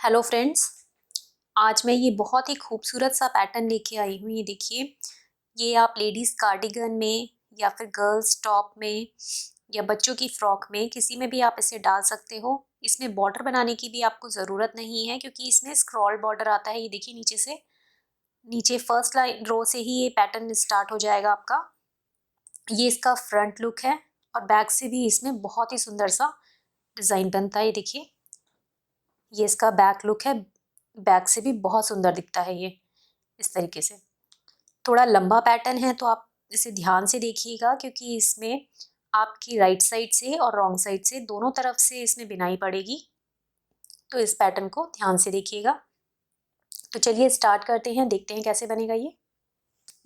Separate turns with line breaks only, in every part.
Hello friends. आज मैं ये बहुत ही खूबसूरत सा पैटर्न लेके आई हूँ। ये देखिए, ये आप लेडीज़ कार्डिगन में या फिर गर्ल्स टॉप में या बच्चों की फ्रॉक में किसी में भी आप इसे डाल सकते हो। इसमें बॉर्डर बनाने की भी आपको ज़रूरत नहीं है क्योंकि इसमें स्क्रॉल बॉर्डर आता है। ये देखिए, नीचे से नीचे फर्स्ट लाइन रो से ही ये पैटर्न स्टार्ट हो जाएगा आपका। ये इसका फ्रंट लुक है और बैक से भी इसमें बहुत ही सुंदर सा डिज़ाइन बनता है। ये देखिए, ये इसका बैक लुक है। बैक से भी बहुत सुंदर दिखता है ये इस तरीके से। थोड़ा लंबा पैटर्न है तो आप इसे ध्यान से देखिएगा क्योंकि इसमें आपकी राइट साइड से और रॉन्ग साइड से दोनों तरफ से इसमें बिनाई पड़ेगी। तो इस पैटर्न को ध्यान से देखिएगा। तो चलिए स्टार्ट करते हैं, देखते हैं कैसे बनेगा ये।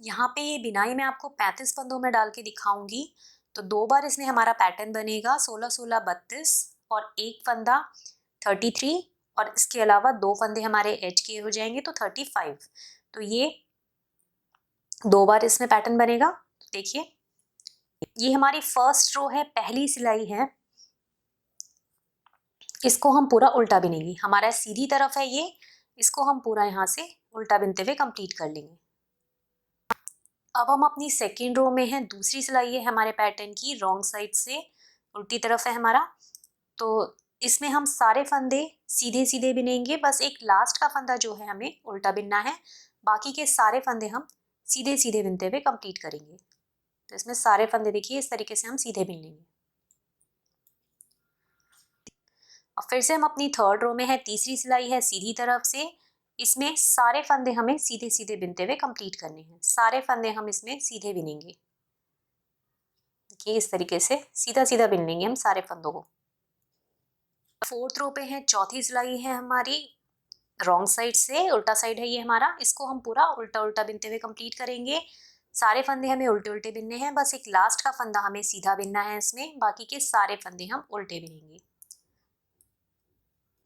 यहाँ पे ये बिनाई मैं आपको 35 फंदों में डाल के दिखाऊंगी। तो 2 बार इसमें हमारा पैटर्न बनेगा, 16 16 32 और एक फंदा 33 और इसके अलावा 2 फंदे हमारे एज के हो जाएंगे तो 35। तो ये 2 बार इसमें पैटर्न बनेगा। देखिए, ये हमारी फर्स्ट रो है, पहली सिलाई है। इसको हम पूरा उल्टा बिनेंगे। हमारा सीधी तरफ है ये, इसको हम पूरा यहाँ से उल्टा बिनते हुए कंप्लीट कर लेंगे। अब हम अपनी सेकेंड रो में हैं, दूसरी सिलाई है हमारे पैटर्न की, रॉन्ग साइड से उल्टी तरफ है हमारा। तो इसमें हम सारे फंदे सीधे सीधे बिनेंगे, बस एक लास्ट का फंदा जो है हमें उल्टा बिनना है। बाकी के सारे फंदे हम सीधे सीधे बिनते हुए कंप्लीट करेंगे। तो इसमें सारे फंदे देखिए इस तरीके से हम सीधे बिन लेंगे। और फिर से हम अपनी थर्ड रो में है, तीसरी सिलाई है सीधी तरफ से। इसमें सारे फंदे हमें सीधे सीधे बिनते हुए कंप्लीट करने हैं। सारे फंदे हम इसमें सीधे बिनेंगे। देखिए, इस तरीके से सीधा सीधा बिन लेंगे हम सारे फंदों को। फोर्थ रो पे है, चौथी सिलाई है हमारी रॉन्ग साइड से, उल्टा साइड है ये हमारा। इसको हम पूरा उल्टा उल्टा बिनते हुए कंप्लीट करेंगे। सारे फंदे हमें उल्टे उल्टे बिनने हैं, बस एक लास्ट का फंदा हमें सीधा बिनना है इसमें। बाकी के सारे फंदे हम उल्टे बिनेंगे।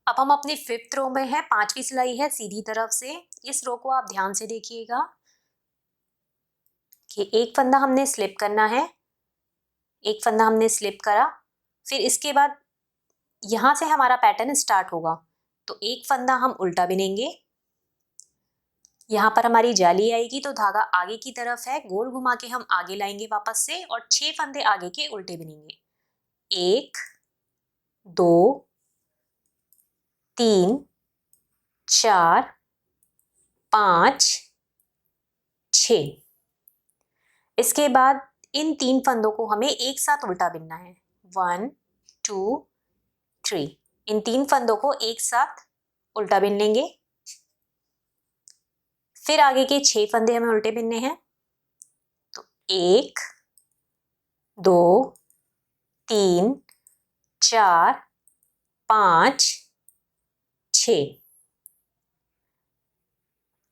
अब हम अपनी फिफ्थ रो में है, पांचवी सिलाई है सीधी तरफ से। इस रो को आप ध्यान से देखिएगा कि एक फंदा हमने स्लिप करना है, एक फंदा हमने स्लिप करा, फिर इसके बाद यहाँ से हमारा पैटर्न स्टार्ट होगा। तो एक फंदा हम उल्टा बिनेंगे, यहाँ पर हमारी जाली आएगी तो धागा आगे की तरफ है, गोल घुमा के हम आगे लाएंगे वापस से और 6 फंदे आगे के उल्टे बिनेंगे। 1 2 3 4 5 6। इसके बाद इन 3 फंदों को हमें एक साथ उल्टा बिनना है। 1 2 3। इन 3 फंदों को एक साथ उल्टा बिन लेंगे। फिर आगे के 6 फंदे हमें उल्टे बिनने हैं। तो 1 2 3 4 5 6।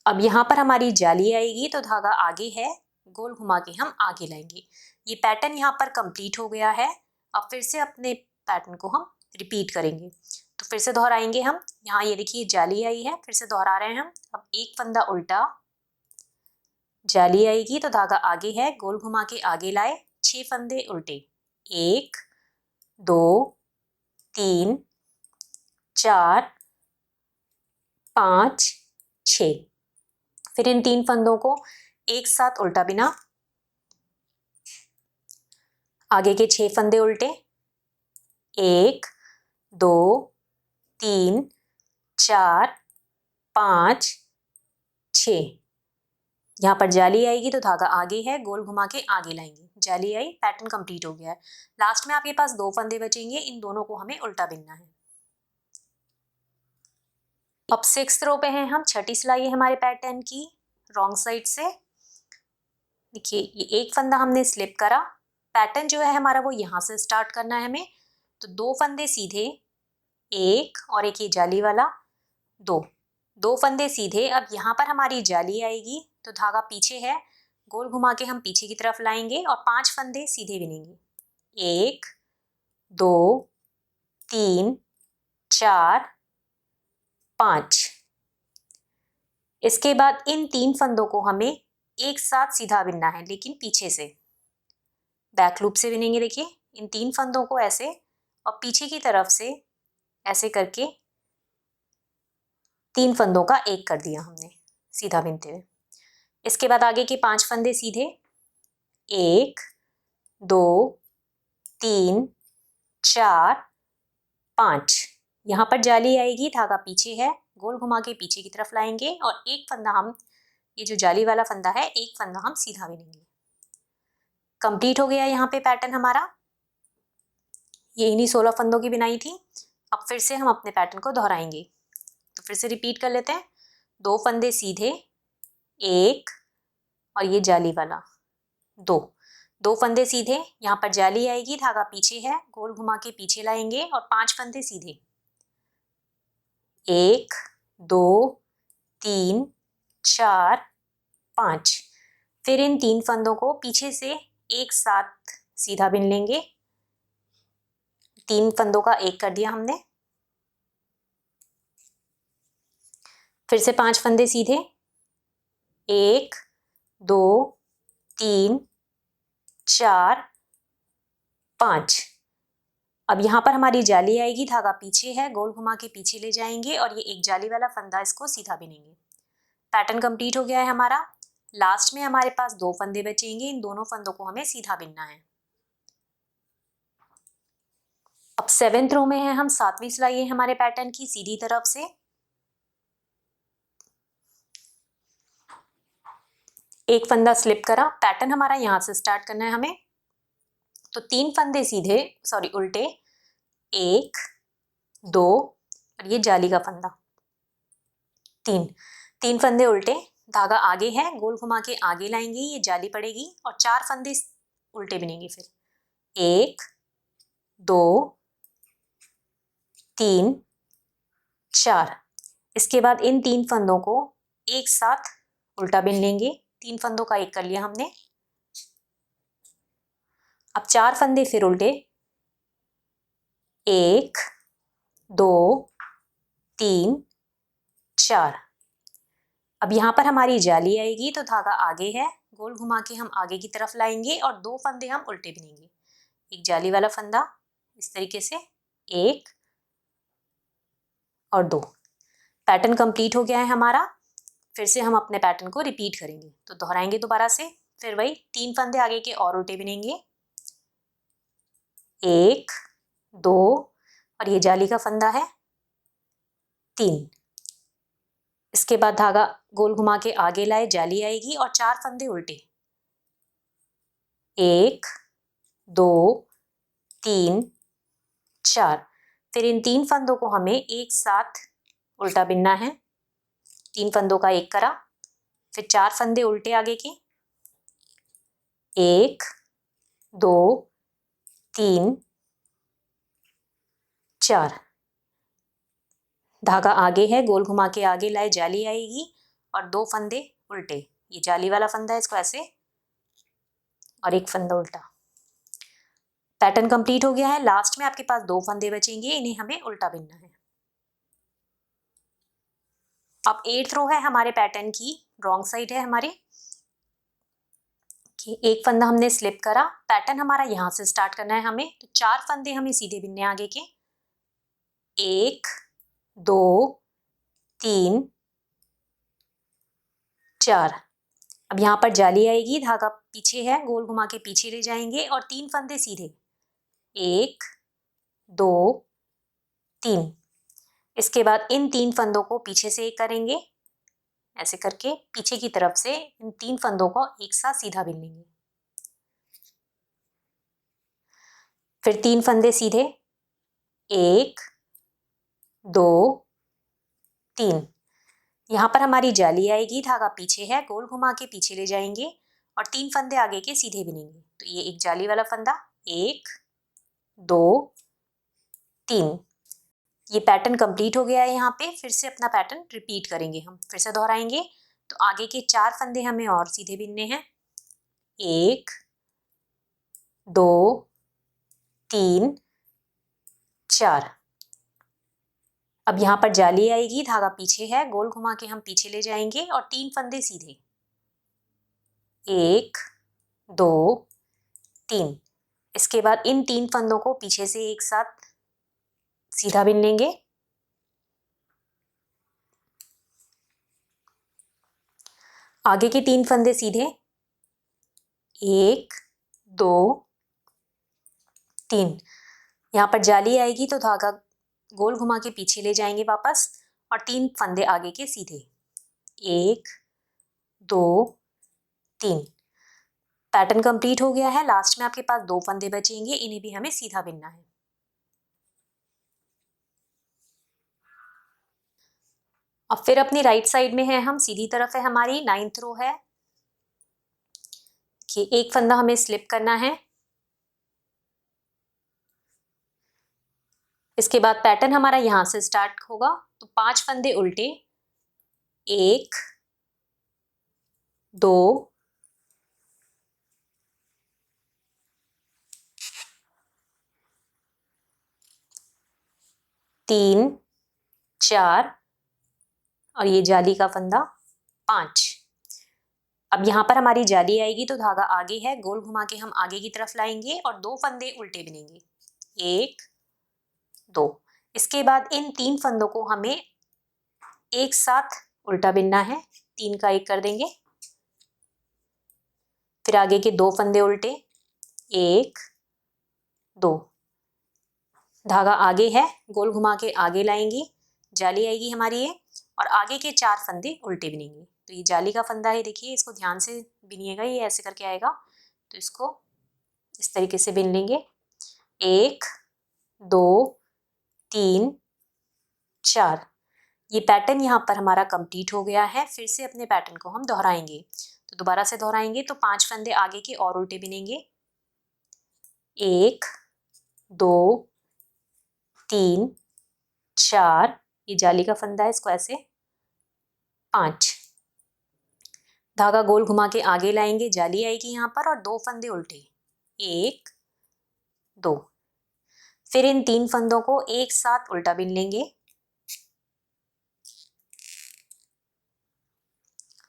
अब यहाँ पर हमारी जाली आएगी तो धागा आगे है, गोल घुमा के हम आगे लाएंगे। ये पैटर्न यहाँ पर कंप्लीट हो गया है। अब फिर से अपने पैटर्न को हम रिपीट करेंगे। तो फिर से दोहराएंगे हम। यहाँ ये देखिए जाली आई है, फिर से दोहरा रहे हैं हम। अब एक फंदा उल्टा, जाली आएगी तो धागा आगे है, गोल घुमा के आगे लाए, 6 फंदे उल्टे। 1 2 3 4 5 6। फिर इन 3 फंदों को एक साथ उल्टा बिना, आगे के 6 फंदे उल्टे। 1 2 3 4 5 6। यहाँ पर जाली आएगी तो धागा आगे है, गोल घुमा के आगे लाएंगे। जाली आई, पैटर्न कंप्लीट हो गया है। लास्ट में आपके पास 2 फंदे बचेंगे, इन दोनों को हमें उल्टा बिनना है। अब 6th रो पे हैं हम, छठी सिलाई है हमारे पैटर्न की, रॉन्ग साइड से। देखिए, ये एक फंदा हमने स्लिप करा। पैटर्न जो है हमारा वो यहाँ से स्टार्ट करना है हमें। तो 2 फंदे सीधे, एक और एक ये जाली वाला, 2 फंदे सीधे। अब यहाँ पर हमारी जाली आएगी तो धागा पीछे है, गोल घुमा के हम पीछे की तरफ लाएंगे और 5 फंदे सीधे बिनेंगे। 1 2 3 4 5। इसके बाद इन 3 फंदों को हमें एक साथ सीधा बिनना है, लेकिन पीछे से बैक लूप से बिनेंगे। देखिए, इन 3 फंदों को ऐसे और पीछे की तरफ से ऐसे करके 3 फंदों का एक कर दिया हमने सीधा बिनते हुए। इसके बाद आगे के 5 फंदे सीधे, 1 2 3 4 5। यहाँ पर जाली आएगी, धागा पीछे है, गोल घुमा के पीछे की तरफ लाएंगे और एक फंदा हम, ये जो जाली वाला फंदा है, एक फंदा हम सीधा बिनेंगे। कंप्लीट हो गया यहाँ पे पैटर्न हमारा। ये इन्हीं 16 फंदों की बिनाई थी। अब फिर से हम अपने पैटर्न को दोहराएंगे, तो फिर से रिपीट कर लेते हैं। 2 फंदे सीधे, 1 और ये जाली वाला 2 फंदे सीधे, यहाँ पर जाली आएगी, धागा पीछे है, गोल घुमा के पीछे लाएंगे और 5 फंदे सीधे, 1 2 3 4 5। फिर इन 3 फंदों को पीछे से एक साथ सीधा बिन लेंगे। 3 फंदों का एक कर दिया हमने। फिर से 5 फंदे सीधे, 1 2 3 4 5। अब यहाँ पर हमारी जाली आएगी, धागा पीछे है, गोल घुमा के पीछे ले जाएंगे और ये एक जाली वाला फंदा, इसको सीधा बिनेंगे। पैटर्न कंप्लीट हो गया है हमारा। लास्ट में हमारे पास 2 फंदे बचेंगे, इन दोनों फंदों को हमें सीधा बिनना है। अब 7th रो में है हम, 7वीं सिलाई है हमारे पैटर्न की, सीधी तरफ से एक फंदा स्लिप करा। पैटर्न हमारा यहाँ से स्टार्ट करना है हमें, तो 3 फंदे सीधे, सॉरी उल्टे, 1 2 और ये जाली का फंदा, 3 फंदे उल्टे, धागा आगे है, गोल घुमा के आगे लाएंगे, ये जाली पड़ेगी और 4 फंदे उल्टे बिनेंगे। फिर 1 2 3 4। इसके बाद इन 3 फंदों को एक साथ उल्टा बिन लेंगे। 3 फंदों का एक कर लिया हमने। अब 4 फंदे फिर उल्टे, 1 2 3 4। अब यहाँ पर हमारी जाली आएगी, तो धागा आगे है, गोल घुमा के हम आगे की तरफ लाएंगे और 2 फंदे हम उल्टे बिनेंगे। एक जाली वाला फंदा इस तरीके से, 1 और 2। पैटर्न कंप्लीट हो गया है हमारा। फिर से हम अपने पैटर्न को रिपीट करेंगे, तो दोहराएंगे दोबारा से। फिर वही 3 फंदे आगे के और उल्टे बिनेंगे, 1 2 और ये जाली का फंदा है, 3। इसके बाद धागा गोल घुमा के आगे लाए, जाली आएगी और 4 फंदे उल्टे, 1 2 3 4। फिर इन 3 फंदों को हमें एक साथ उल्टा बिनना है। 3 फंदों का एक करा, फिर 4 फंदे उल्टे आगे के, 1 2 3 4। धागा आगे है, गोल घुमा के आगे लाए, जाली आएगी और 2 फंदे उल्टे, ये जाली वाला फंदा है, इसको ऐसे और एक फंदा उल्टा। पैटर्न कंप्लीट हो गया है। लास्ट में आपके पास 2 फंदे बचेंगे, इन्हें हमें उल्टा बिनना है। अब 8th रो है हमारे पैटर्न की, रॉन्ग साइड है हमारे कि एक फंदा हमने स्लिप करा। पैटर्न हमारा यहाँ से स्टार्ट करना है हमें, तो 4 फंदे हमें सीधे बिनने आगे के, 1 2 3 4। अब यहाँ पर जाली आएगी, धागा पीछे है, गोल घुमा के पीछे ले जाएंगे और 3 फंदे सीधे, 1 2 3। इसके बाद इन 3 फंदों को पीछे से एक करेंगे, ऐसे करके पीछे की तरफ से इन 3 फंदों को एक साथ सीधा बिन लेंगे। फिर 3 फंदे सीधे, 1 2 3। यहाँ पर हमारी जाली आएगी, धागा पीछे है, गोल घुमा के पीछे ले जाएंगे और 3 फंदे आगे के सीधे बिनेंगे। तो ये एक जाली वाला फंदा, 1 2 3। ये पैटर्न कंप्लीट हो गया है यहाँ पे। फिर से अपना पैटर्न रिपीट करेंगे हम, फिर से दोहराएंगे। तो आगे के 4 फंदे हमें और सीधे बिनने हैं, 1 2 3 4। अब यहाँ पर जाली आएगी, धागा पीछे है, गोल घुमा के हम पीछे ले जाएंगे और 3 फंदे सीधे, 1 2 3। इसके बाद इन 3 फंदों को पीछे से एक साथ सीधा बिन लेंगे। आगे के 3 फंदे सीधे, 1 2 3। यहाँ पर जाली आएगी तो धागा गोल घुमा के पीछे ले जाएंगे वापस और 3 फंदे आगे के सीधे, 1 2 3। पैटर्न कंप्लीट हो गया है। लास्ट में आपके पास 2 फंदे बचेंगे, इन्हें भी हमें सीधा बिनना है। अब फिर अपनी राइट साइड में है हम, सीधी तरफ है हमारी, 9th रो है कि एक फंदा हमें स्लिप करना है। इसके बाद पैटर्न हमारा यहां से स्टार्ट होगा, तो 5 फंदे उल्टे, 1 2 3 4 और ये जाली का फंदा 5। अब यहाँ पर हमारी जाली आएगी तो धागा आगे है, गोल घुमा के हम आगे की तरफ लाएंगे और 2 फंदे उल्टे बिनेंगे, 1 2। इसके बाद इन 3 फंदों को हमें एक साथ उल्टा बिनना है, 3 का 1 कर देंगे। फिर आगे के 2 फंदे उल्टे, 1 2। धागा आगे है, गोल घुमा के आगे लाएंगे, जाली आएगी हमारी ये, और आगे के 4 फंदे उल्टे बिनेंगे। तो ये जाली का फंदा है, देखिए इसको ध्यान से बिनिएगा, ये ऐसे करके आएगा, तो इसको इस तरीके से बिन लेंगे, 1 2 3 4। ये पैटर्न यहाँ पर हमारा कंप्लीट हो गया है। फिर से अपने पैटर्न को हम दोहराएंगे, तो दोबारा से दोहराएंगे तो 5 फंदे आगे के और उल्टे बिनेंगे, 1 2 3 4। ये जाली का फंदा है, इसको ऐसे 5। धागा गोल घुमा के आगे लाएंगे, जाली आएगी यहाँ पर, और 2 फंदे उल्टे, 1 2। फिर इन 3 फंदों को एक साथ उल्टा बिन लेंगे,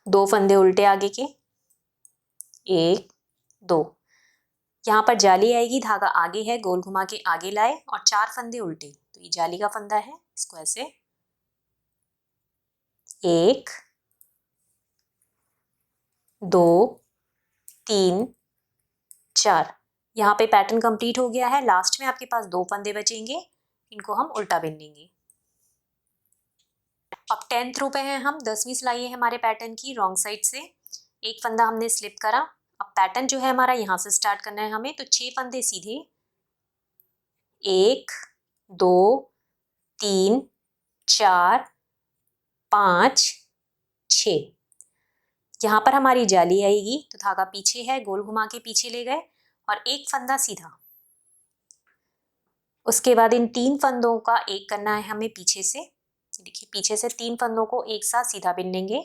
2 फंदे उल्टे आगे के, 1 2। यहाँ पर जाली आएगी, धागा आगे है, गोल घुमा के आगे लाए और 4 फंदे उल्टे, तो ये जाली का फंदा है, इसको ऐसे 1 2 3 4। यहाँ पे पैटर्न कंप्लीट हो गया है। लास्ट में आपके पास 2 फंदे बचेंगे, इनको हम उल्टा बिन लेंगे। अब 10th रो पे हैं हम, 10वीं सिलाई है हमारे पैटर्न की, रॉन्ग साइड से एक फंदा हमने स्लिप करा। अब पैटर्न जो है हमारा यहाँ से स्टार्ट करना है हमें, तो 6 फंदे सीधे, 1 2 3 4 5 6। यहाँ पर हमारी जाली आएगी तो धागा पीछे है, गोल घुमा के पीछे ले गए और एक फंदा सीधा। उसके बाद इन 3 फंदों का एक करना है हमें पीछे से, देखिए पीछे से 3 फंदों को एक साथ सीधा बिन लेंगे,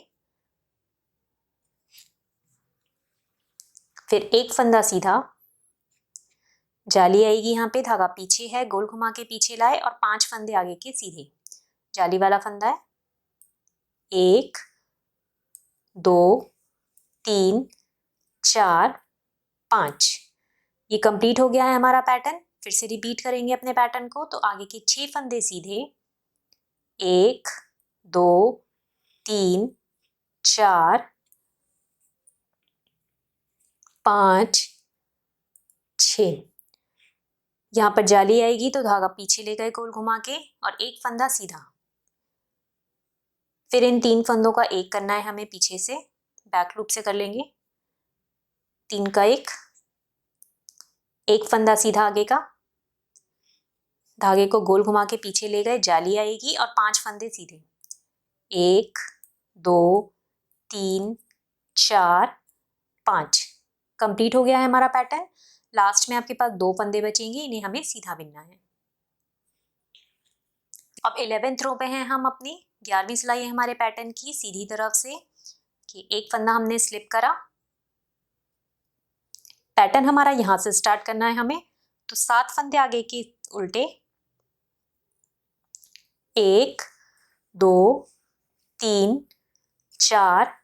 फिर एक फंदा सीधा, जाली आएगी यहाँ पे, धागा पीछे है, गोल घुमा के पीछे लाए और 5 फंदे आगे के सीधे, जाली वाला फंदा है, 1 2 3 4 5। ये कंप्लीट हो गया है हमारा पैटर्न। फिर से रिपीट करेंगे अपने पैटर्न को, तो आगे के 6 फंदे सीधे, 1 2 3 4 5 6। यहाँ पर जाली आएगी तो धागा पीछे ले गए गोल घुमा के और एक फंदा सीधा। फिर इन 3 फंदों का एक करना है हमें पीछे से, बैक लूप से कर लेंगे, 3 का 1, एक फंदा सीधा आगे का, धागे को गोल घुमा के पीछे ले गए, जाली आएगी और 5 फंदे सीधे, 1 2 3 4 5। कंप्लीट हो गया है हमारा पैटर्न। लास्ट में आपके पास 2 फंदे बचेंगे, इन्हें हमें सीधा बिनना है। अब 11th रो पे हैं हम अपनी, 11वीं सिलाई है हमारे पैटर्न की, सीधी तरफ से कि एक फंदा हमने स्लिप करा। पैटर्न हमारा यहाँ से स्टार्ट करना है हमें, तो 7 फंदे आगे के उल्टे, 1 2 3 4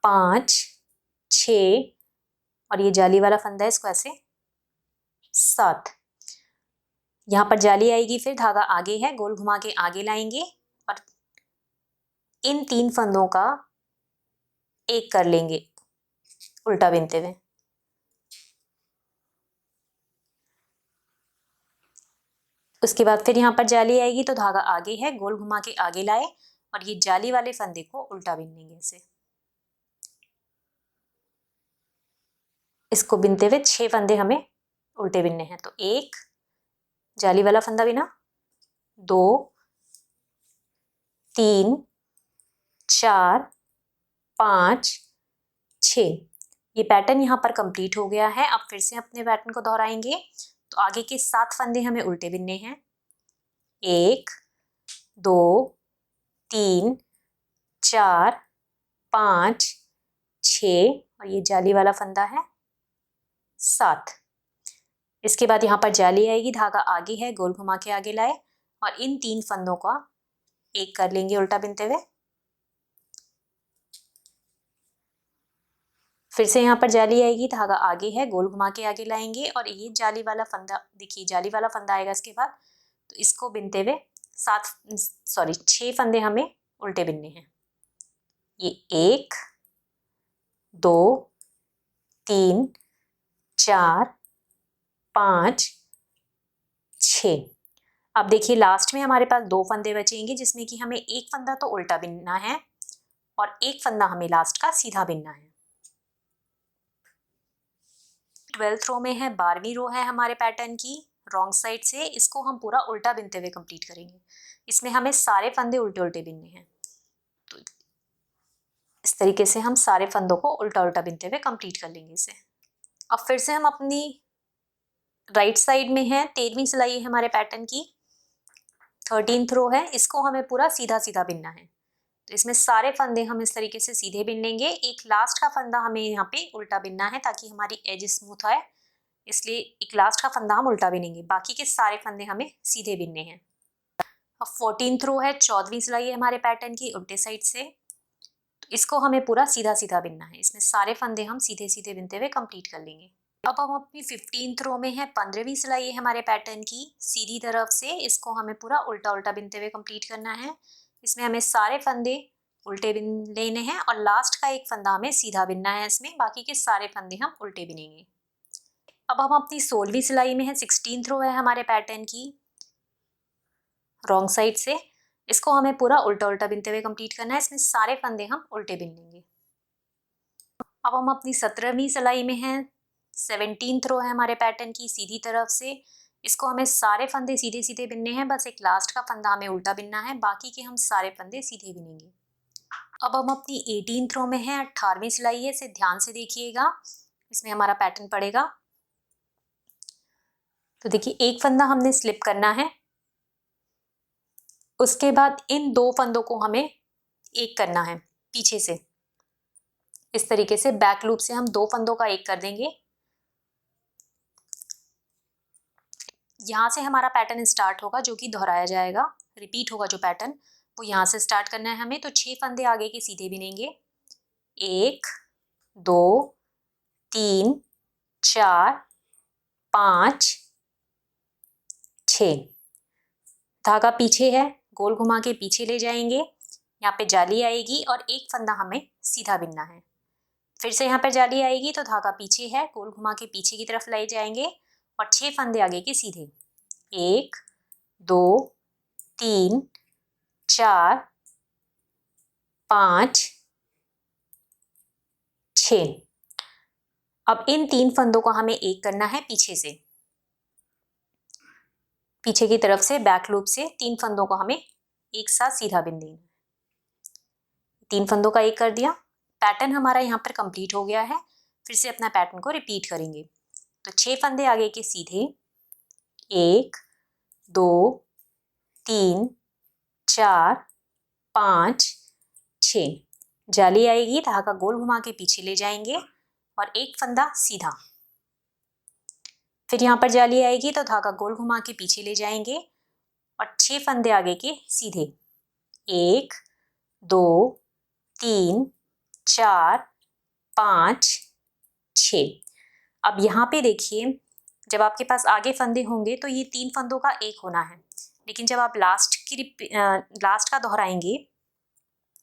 5 6 और ये जाली वाला फंदा है, इसको ऐसे 7। यहाँ पर जाली आएगी, फिर धागा आगे है, गोल घुमा के आगे लाएंगे और इन 3 फंदों का एक कर लेंगे उल्टा बिनते हुए। उसके बाद फिर यहाँ पर जाली आएगी तो धागा आगे है, गोल घुमा के आगे लाए और ये जाली वाले फंदे को उल्टा बिन लेंगे ऐसे। इसको बिनते हुए 6 फंदे हमें उल्टे बिनने हैं। तो 1 जाली वाला फंदा बिना, 2 3 4 5 6। ये पैटर्न यहाँ पर कंप्लीट हो गया है। अब फिर से अपने पैटर्न को दोहराएंगे। तो आगे के 7 फंदे हमें उल्टे बिनने हैं। 1 2 3 4 5 6 और ये जाली वाला फंदा है 7। इसके बाद यहाँ पर जाली आएगी, धागा आगे है, गोल घुमा के आगे लाए और इन 3 फंदों का एक कर लेंगे उल्टा बिनते हुए। फिर से यहाँ पर जाली आएगी, धागा आगे है, गोल घुमा के आगे लाएंगे और ये जाली वाला फंदा, देखिए जाली वाला फंदा आएगा इसके बाद। तो इसको बिनते हुए 6 फंदे हमें उल्टे बिनने हैं। ये 1 2 3 4 5 6। अब देखिए लास्ट में हमारे पास 2 फंदे बचेंगे जिसमें कि हमें एक फंदा तो उल्टा बिनना है और एक फंदा हमें लास्ट का सीधा बिनना है। 12th रो में है, 12वीं रो है हमारे पैटर्न की रॉन्ग साइड से। इसको हम पूरा उल्टा बिनते हुए कंप्लीट करेंगे। इसमें हमें सारे फंदे उल्टे उल्टे बिनने हैं। तो इस तरीके से हम सारे फंदों को उल्टा उल्टा बिनते हुए कंप्लीट कर लेंगे इसे। अब फिर से हम अपनी राइट साइड में है, 13वीं सिलाई है हमारे पैटर्न की, 13th रो है। इसको हमें पूरा सीधा सीधा बिनना है। तो इसमें सारे फंदे हम इस तरीके से सीधे बिन लेंगे। एक लास्ट का फंदा हमें यहाँ पे उल्टा बिनना है ताकि हमारी एज स्मूथ आए, इसलिए एक लास्ट का फंदा हम उल्टा बिनेंगे। बाकी के सारे फंदे हमें सीधे बिनने हैं। अब 14th रो है, 14वीं सिलाई है हमारे पैटर्न की उल्टे साइड से। तो इसको हमें पूरा सीधा सीधा बिनना है। इसमें सारे फंदे हम सीधे सीधे बिनते हुए कंप्लीट कर लेंगे। अब हम अपनी 15th रो में है, 15वीं सिलाई है हमारे पैटर्न की सीधी तरफ से। इसको हमें पूरा उल्टा उल्टा बिनते हुए कंप्लीट करना है। इसमें हमें सारे फंदे उल्टे बिन लेने हैं और लास्ट का एक फंदा हमें सीधा बिनना है इसमें। बाकी के सारे फंदे हम उल्टे बिनेंगे। अब हम अपनी 16वीं सिलाई में है, 16th रो है हमारे पैटर्न की रॉन्ग साइड से। इसको हमें पूरा उल्टा उल्टा बिनते हुए कंप्लीट करना है। इसमें सारे फंदे हम उल्टे बिन लेंगे। अब हम अपनी 17वीं सिलाई में हैं, 17th रो है हमारे पैटर्न की सीधी तरफ से। इसको हमें सारे फंदे सीधे सीधे बिनने हैं, बस एक लास्ट का फंदा हमें उल्टा बिनना है। बाकी के हम सारे फंदे सीधे बिनेंगे। अब हम अपनी 18th रो में हैं, 18वीं सिलाई है, इसे ध्यान से देखिएगा, इसमें हमारा पैटर्न पड़ेगा। तो देखिए एक फंदा हमने स्लिप करना है, उसके बाद इन 2 फंदों को हमें एक करना है पीछे से। इस तरीके से बैक लूप से हम 2 फंदों का एक कर देंगे। यहाँ से हमारा पैटर्न स्टार्ट होगा जो कि दोहराया जाएगा, रिपीट होगा जो पैटर्न, वो यहाँ से स्टार्ट करना है हमें। तो 6 फंदे आगे के सीधे बिनेंगे। 1 2 3 4 5 6। धागा पीछे है, गोल घुमा के पीछे ले जाएंगे। यहाँ पे जाली आएगी और एक फंदा हमें सीधा बिनना है। फिर से यहाँ पर जाली आएगी तो धागा पीछे है, गोल घुमा के पीछे की तरफ ले जाएंगे और 6 फंदे आगे के सीधे। 1 2 3 4 5 6। अब इन 3 फंदों को हमें एक करना है पीछे से, पीछे की तरफ से बैक लूप से 3 फंदों को हमें एक साथ सीधा बिन देना है। 3 फंदों का एक कर दिया। पैटर्न हमारा यहाँ पर कंप्लीट हो गया है। फिर से अपना पैटर्न को रिपीट करेंगे। तो 6 फंदे आगे के सीधे, 1 2 3 4 5 6। जाली आएगी, धागा गोल घुमा के पीछे ले जाएंगे और एक फंदा सीधा। फिर यहाँ पर जाली आएगी तो धागा गोल घुमा के पीछे ले जाएंगे और 6 फंदे आगे के सीधे। 1 2 3 4 5 6। अब यहाँ पे देखिए, जब आपके पास आगे फंदे होंगे तो ये 3 फंदों का एक होना है, लेकिन जब आप लास्ट का दोहराएंगे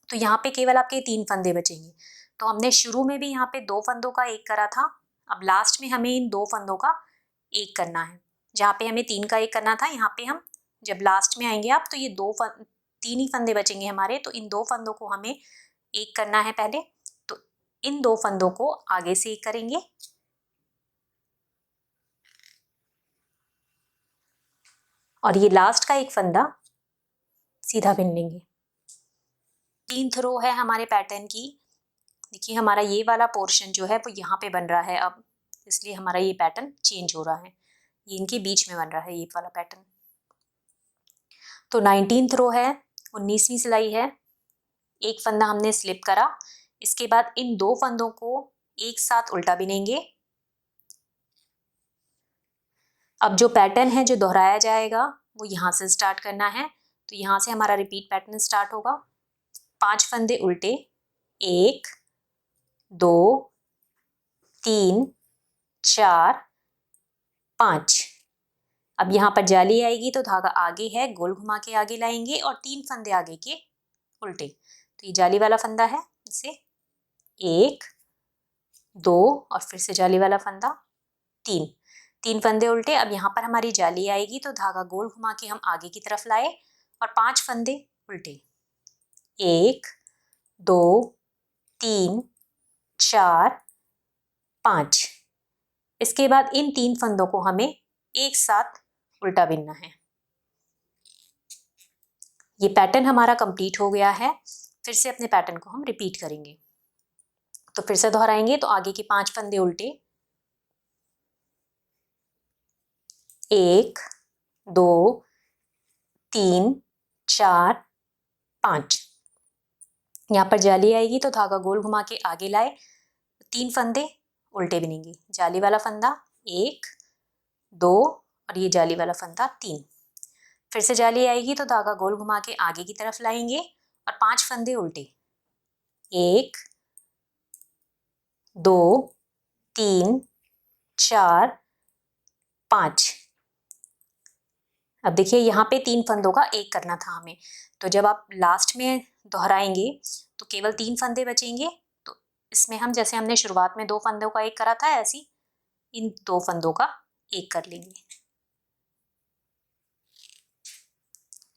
तो यहाँ पे केवल आपके 3 फंदे बचेंगे। तो हमने शुरू में भी यहाँ पे 2 फंदों का एक करा था, अब लास्ट में हमें इन 2 फंदों का एक करना है। जहाँ पे हमें 3 का एक करना था, यहाँ पे हम जब लास्ट में आएंगे आप तो ये 3 ही फंदे बचेंगे हमारे, तो इन 2 फंदों को हमें एक करना है पहले। तो इन 2 फंदों को आगे से एक करेंगे और ये लास्ट का एक फंदा सीधा बिन लेंगे। 3th रो है हमारे पैटर्न की। देखिए हमारा ये वाला पोर्शन जो है वो यहाँ पे बन रहा है अब, इसलिए हमारा ये पैटर्न चेंज हो रहा है, ये इनके बीच में बन रहा है ये वाला पैटर्न। तो 19th रो है, 19वीं सिलाई है, एक फंदा हमने स्लिप करा, इसके बाद इन 2 फंदों को एक साथ उल्टा बिनेंगे। अब जो पैटर्न है जो दोहराया जाएगा वो यहाँ से स्टार्ट करना है, तो यहाँ से हमारा रिपीट पैटर्न स्टार्ट होगा। 5 फंदे उल्टे, 1 2 3 4 5। अब यहाँ पर जाली आएगी तो धागा आगे है, गोल घुमा के आगे लाएंगे और 3 फंदे आगे के उल्टे। तो ये जाली वाला फंदा है, इसे 1 2 और फिर से जाली वाला फंदा 3 फंदे उल्टे। अब यहाँ पर हमारी जाली आएगी तो धागा गोल घुमा के हम आगे की तरफ लाए और 5 फंदे उल्टे, 1 2 3 4 5। इसके बाद इन 3 फंदों को हमें एक साथ उल्टा बिनना है। ये पैटर्न हमारा कंप्लीट हो गया है। फिर से अपने पैटर्न को हम रिपीट करेंगे, तो फिर से दोहराएंगे। तो आगे के 5 फंदे उल्टे, 1 2 3 4 5। यहाँ पर जाली आएगी तो धागा गोल घुमा के आगे लाए, 3 फंदे उल्टे बिनेंगे, जाली वाला फंदा 1 2 और ये जाली वाला फंदा 3। फिर से जाली आएगी तो धागा गोल घुमा के आगे की तरफ लाएंगे और 5 फंदे उल्टे, 1 2 3 4 5। अब देखिए यहाँ पे 3 फंदों का एक करना था हमें, तो जब आप लास्ट में दोहराएंगे तो केवल 3 फंदे बचेंगे। तो इसमें हम जैसे हमने शुरुआत में 2 फंदों का एक करा था, ऐसे इन 2 फंदों का एक कर लेंगे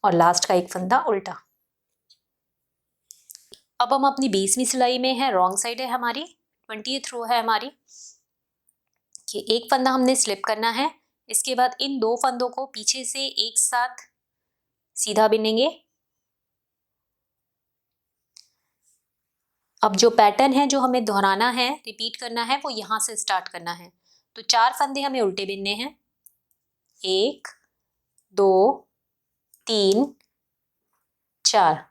और लास्ट का एक फंदा उल्टा। अब हम अपनी 20वीं सिलाई में है, रॉन्ग साइड है हमारी, 20th रो है हमारी। कि एक फंदा हमने स्लिप करना है, इसके बाद इन 2 फंदों को पीछे से एक साथ सीधा बिनेंगे। अब जो पैटर्न है जो हमें दोहराना है, रिपीट करना है, वो यहाँ से स्टार्ट करना है। तो 4 फंदे हमें उल्टे बिनने हैं, 1 2 3 4।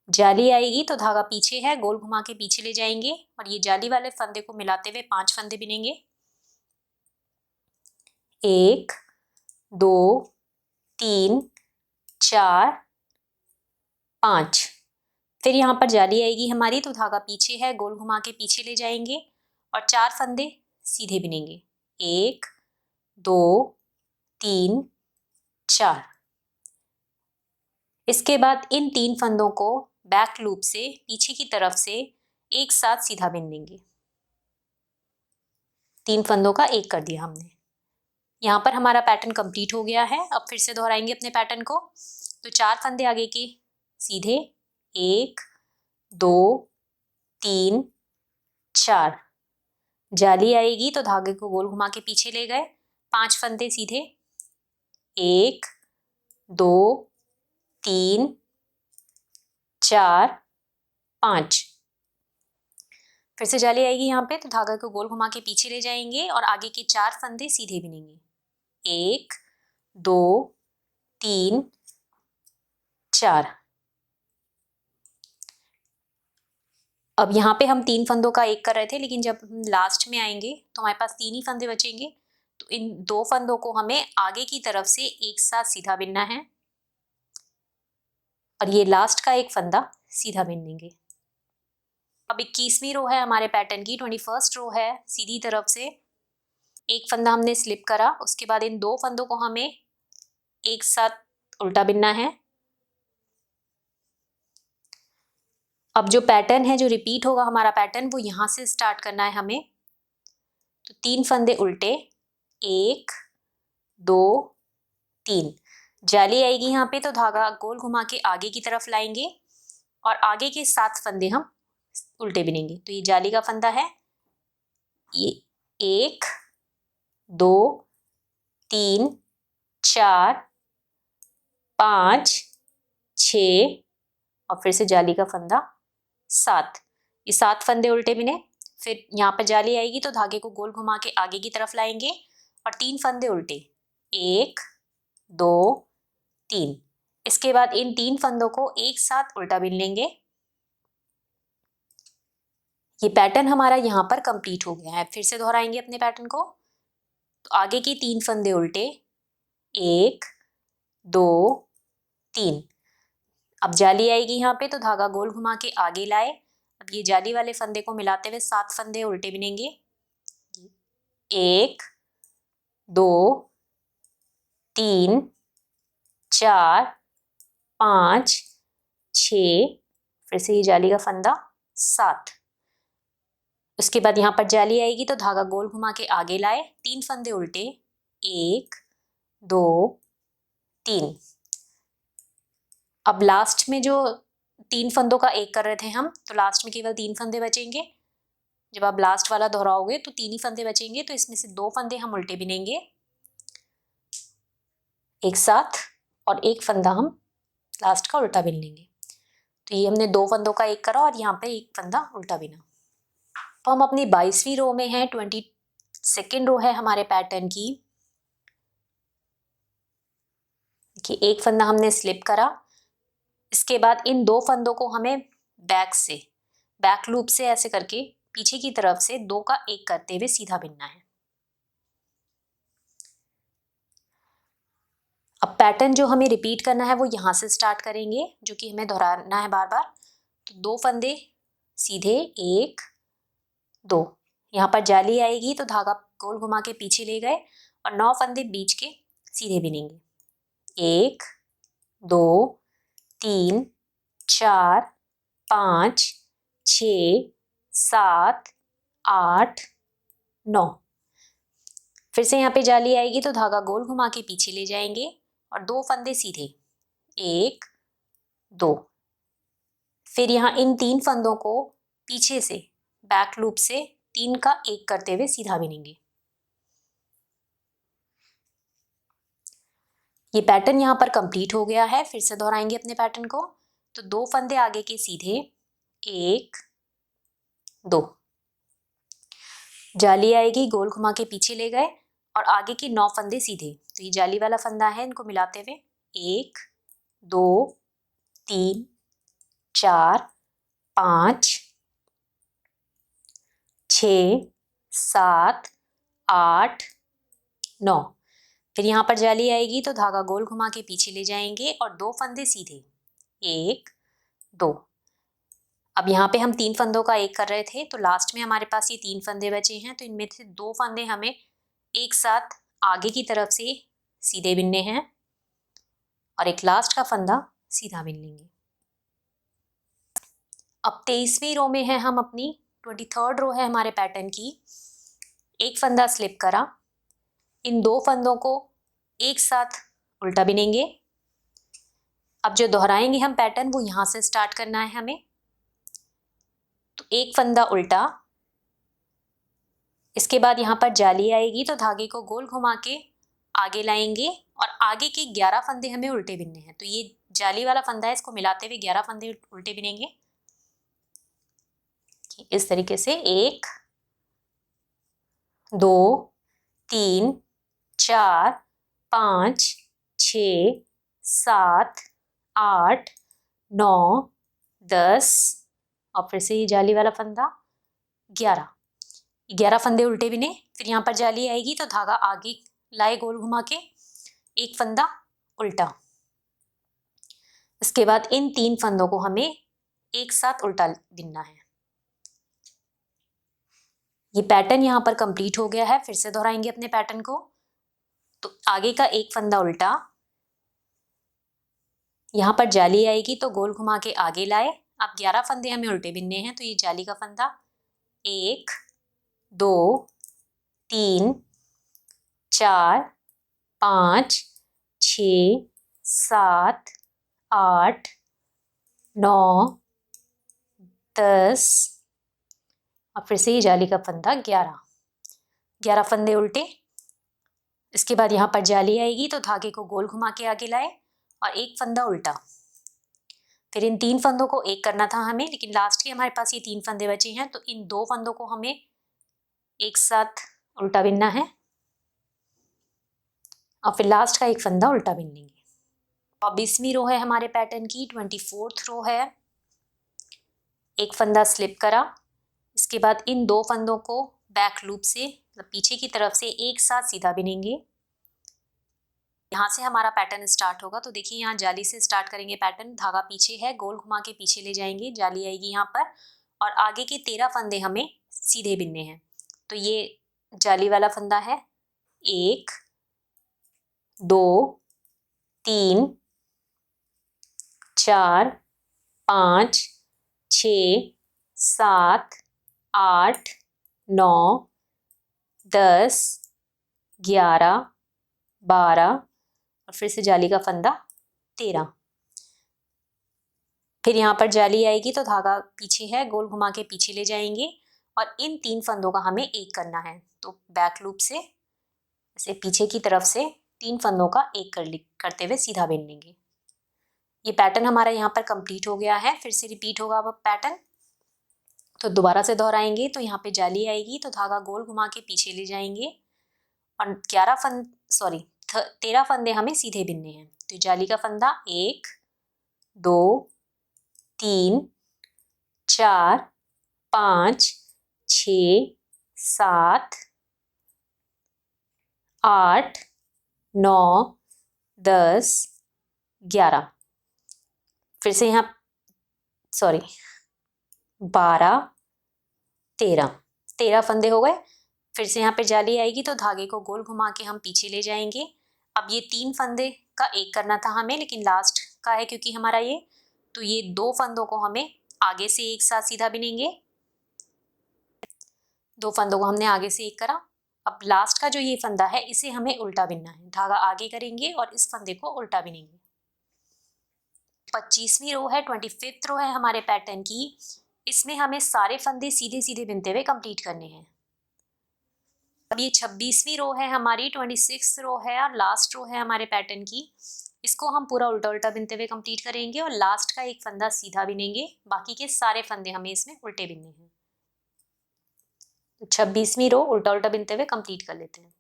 जाली आएगी तो धागा पीछे है, गोल घुमा के पीछे ले जाएंगे और ये जाली वाले फंदे को मिलाते हुए 5 फंदे बिनेंगे, 1 2 3 4 5। फिर यहाँ पर जाली आएगी हमारी तो धागा पीछे है, गोल घुमा के पीछे ले जाएंगे और 4 फंदे सीधे बिनेंगे, 1 2 3 4। इसके बाद इन 3 फंदों को बैक लूप से पीछे की तरफ से एक साथ सीधा बिन देंगे। 3 फंदों का एक कर दिया हमने। यहाँ पर हमारा पैटर्न कंप्लीट हो गया है। अब फिर से दोहराएंगे अपने पैटर्न को। तो 4 फंदे आगे के सीधे, 1 2 3 4। जाली आएगी तो धागे को गोल घुमा के पीछे ले गए, 5 फंदे सीधे, 1 2 3 4 5। फिर से जाली आएगी यहाँ पे तो धागा को गोल घुमा के पीछे ले जाएंगे और आगे के 4 फंदे सीधे बिनेंगे, 1 2 3 4। अब यहाँ पे हम 3 फंदों का एक कर रहे थे, लेकिन जब हम लास्ट में आएंगे तो हमारे पास 3 ही फंदे बचेंगे। तो इन 2 फंदों को हमें आगे की तरफ से एक साथ सीधा बिनना है और ये लास्ट का एक फंदा सीधा बिन देंगे। अब 21वीं रो है हमारे पैटर्न की, 21st रो है, सीधी तरफ से एक फंदा हमने स्लिप करा, उसके बाद इन 2 फंदों को हमें एक साथ उल्टा बिनना है। अब जो पैटर्न है, जो रिपीट होगा हमारा पैटर्न, वो यहाँ से स्टार्ट करना है हमें। तो 3 फंदे उल्टे, 1 2 3, जाली आएगी यहाँ पे तो धागा गोल घुमा के आगे की तरफ लाएंगे और आगे के 7 फंदे हम उल्टे बिनेंगे। तो ये जाली का फंदा है, ये 1 2 3 4 5 6 और फिर से जाली का फंदा 7। ये 7 फंदे उल्टे बिने, फिर यहाँ पर जाली आएगी तो धागे को गोल घुमा के आगे की तरफ लाएंगे और 3 फंदे उल्टे, 1 2 3। इसके बाद इन 3 फंदों को एक साथ उल्टा बिन लेंगे। ये पैटर्न हमारा यहाँ पर कंप्लीट हो गया है। फिर से दोहराएंगे अपने पैटर्न को। तो आगे के 3 फंदे उल्टे, 1 2 3। अब जाली आएगी यहाँ पे तो धागा गोल घुमा के आगे लाए। अब ये जाली वाले फंदे को मिलाते हुए 7 फंदे उल्टे बिनेंगे, 1 2 3 4 5 6, फिर से ये जाली का फंदा 7। उसके बाद यहाँ पर जाली आएगी तो धागा गोल घुमा के आगे लाए, 3 फंदे उल्टे, 1 2 3। अब लास्ट में जो 3 फंदों का एक कर रहे थे हम, तो लास्ट में केवल 3 फंदे बचेंगे। जब आप लास्ट वाला दोहराओगे तो 3 ही फंदे बचेंगे, तो इसमें से 2 फंदे हम उल्टे बिनेंगे एक साथ और एक फंदा हम लास्ट का उल्टा बिन लेंगे। तो ये हमने 2 फंदों का एक करा और यहाँ पे एक फंदा उल्टा बिना। तो हम अपनी 22वीं रो में हैं, 22nd रो है हमारे पैटर्न की। देखिए, एक फंदा हमने स्लिप करा। इसके बाद इन 2 फंदों को हमें बैक लूप से ऐसे करके पीछे की तरफ से 2 का एक करते हुए सीधा बिनना है। अब पैटर्न जो हमें रिपीट करना है वो यहाँ से स्टार्ट करेंगे, जो कि हमें दोहराना है बार बार। तो 2 फंदे सीधे, 1 2, यहाँ पर जाली आएगी तो धागा गोल घुमा के पीछे ले गए और 9 फंदे बीच के सीधे बिनेंगे, 1 2 3 4 5 6 7 8 9। फिर से यहाँ पे जाली आएगी तो धागा गोल घुमा के पीछे ले जाएंगे और 2 फंदे सीधे, 1 2। फिर यहाँ इन 3 फंदों को पीछे से बैक लूप से 3 का एक करते हुए सीधा बिनेंगे। ये पैटर्न यहाँ पर कंप्लीट हो गया है। फिर से दोहराएंगे अपने पैटर्न को। तो 2 फंदे आगे के सीधे, 1 2, जाली आएगी, गोल घुमा के पीछे ले गए और आगे के 9 फंदे सीधे। तो ये जाली वाला फंदा है, इनको मिलाते हुए 1 2 3 4 5 6 7 8 9। फिर यहाँ पर जाली आएगी तो धागा गोल घुमा के पीछे ले जाएंगे और 2 फंदे सीधे, 1 2। अब यहाँ पे हम 3 फंदों का एक कर रहे थे, तो लास्ट में हमारे पास ये 3 फंदे बचे हैं। तो इनमें से 2 फंदे हमें एक साथ आगे की तरफ से सीधे बिनने हैं और एक लास्ट का फंदा सीधा बिन लेंगे। अब 23वीं रो में है हम अपनी, 23rd रो है हमारे पैटर्न की। एक फंदा स्लिप करा, इन 2 फंदों को एक साथ उल्टा बिनेंगे। अब जो दोहराएंगे हम पैटर्न, वो यहाँ से स्टार्ट करना है हमें। तो एक फंदा उल्टा, इसके बाद यहाँ पर जाली आएगी तो धागे को गोल घुमा के आगे लाएंगे और आगे के 11 फंदे हमें उल्टे बिनने हैं। तो ये जाली वाला फंदा है, इसको मिलाते हुए 11 फंदे उल्टे बिनेंगे इस तरीके से, 1 2 3 4 5 6 7 8 9 10 और फिर से ये जाली वाला फंदा 11 फंदे उल्टे बिने। फिर यहाँ पर जाली आएगी तो धागा आगे लाए गोल घुमा के, एक फंदा उल्टा। इसके बाद इन 3 फंदों को हमें एक साथ उल्टा बिनना है। ये पैटर्न यहाँ पर कंप्लीट हो गया है। फिर से दोहराएंगे अपने पैटर्न को। तो आगे का एक फंदा उल्टा, यहाँ पर जाली आएगी तो गोल घुमा के आगे लाए, अब 11 फंदे हमें उल्टे बिनने हैं। तो ये जाली का फंदा 1 2 3 4 5 6 7 8 9 10 और फिर से ये जाली का फंदा 11 फंदे उल्टे। इसके बाद यहाँ पर जाली आएगी तो धागे को गोल घुमा के आगे लाए और एक फंदा उल्टा। फिर इन 3 फंदों को एक करना था हमें, लेकिन लास्ट के हमारे पास ये 3 फंदे बचे हैं, तो इन 2 फंदों को हमें एक साथ उल्टा बिनना है और फिर लास्ट का एक फंदा उल्टा बिन लेंगे। 24वीं रो है हमारे पैटर्न की, 24th रो है। एक फंदा स्लिप करा, इसके बाद इन 2 फंदों को बैक लूप से मतलब पीछे की तरफ से एक साथ सीधा बिनेंगे। यहाँ से हमारा पैटर्न स्टार्ट होगा। तो देखिए यहाँ जाली से स्टार्ट करेंगे पैटर्न, धागा पीछे है, गोल घुमा के पीछे ले जाएंगे, जाली आएगी यहाँ पर और आगे के 13 फंदे हमें सीधे बिनने हैं। तो ये जाली वाला फंदा है, 1 2 3 4 5 6 7 8 9 10 11 12 और फिर से जाली का फंदा 13। फिर यहाँ पर जाली आएगी तो धागा पीछे है, गोल घुमा के पीछे ले जाएंगे और इन 3 फंदों का हमें एक करना है। तो बैक लूप से ऐसे पीछे की तरफ से 3 फंदों का एक करते हुए सीधा बिन लेंगे। ये पैटर्न हमारा यहाँ पर कंप्लीट हो गया है। फिर से रिपीट होगा अब पैटर्न, तो दोबारा से दोहराएंगे। तो यहाँ पे जाली आएगी तो धागा गोल घुमा के पीछे ले जाएंगे और 13 फंदे हमें सीधे बिनने हैं। तो जाली का फंदा 1 2 3 4 5 6 7 8 9 10 11 फिर से यहाँ 12 13 फंदे हो गए। फिर से यहाँ पे जाली आएगी तो धागे को गोल घुमा के हम पीछे ले जाएंगे। अब ये 3 फंदे का एक करना था हमें, लेकिन लास्ट का है क्योंकि हमारा ये, तो ये 2 फंदों को हमें आगे से एक साथ सीधा बिनेंगे। 2 फंदों को हमने आगे से एक करा। अब लास्ट का जो ये फंदा है इसे हमें उल्टा बिनना है। धागा आगे करेंगे और इस फंदे को उल्टा बिनेंगे। 25वीं रो है, 25th रो है हमारे पैटर्न की। इसमें हमें सारे फंदे सीधे सीधे बिनते हुए कंप्लीट करने हैं। अब ये 26वीं रो है हमारी, 26th रो है और लास्ट रो है हमारे पैटर्न की। इसको हम पूरा उल्टा उल्टा बिनते हुए कंप्लीट करेंगे और लास्ट का एक फंदा सीधा बिनेंगे। बाकी के सारे फंदे हमें इसमें उल्टे बिनने हैं। तो 26वीं रो उल्टा उल्टा बिनते हुए कंप्लीट कर लेते हैं।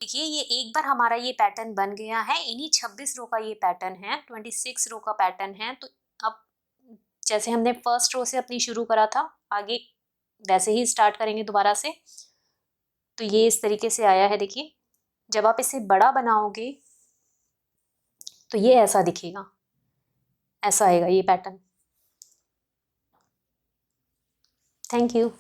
देखिए ये एक बार हमारा ये पैटर्न बन गया है। इन्हीं 26 रो का ये पैटर्न है, 26 रो का पैटर्न है। तो अब जैसे हमने फर्स्ट रो से अपनी शुरू करा था, आगे वैसे ही स्टार्ट करेंगे दोबारा से। तो ये इस तरीके से आया है। देखिए जब आप इसे बड़ा बनाओगे तो ये ऐसा दिखेगा, ऐसा आएगा ये पैटर्न। Thank you.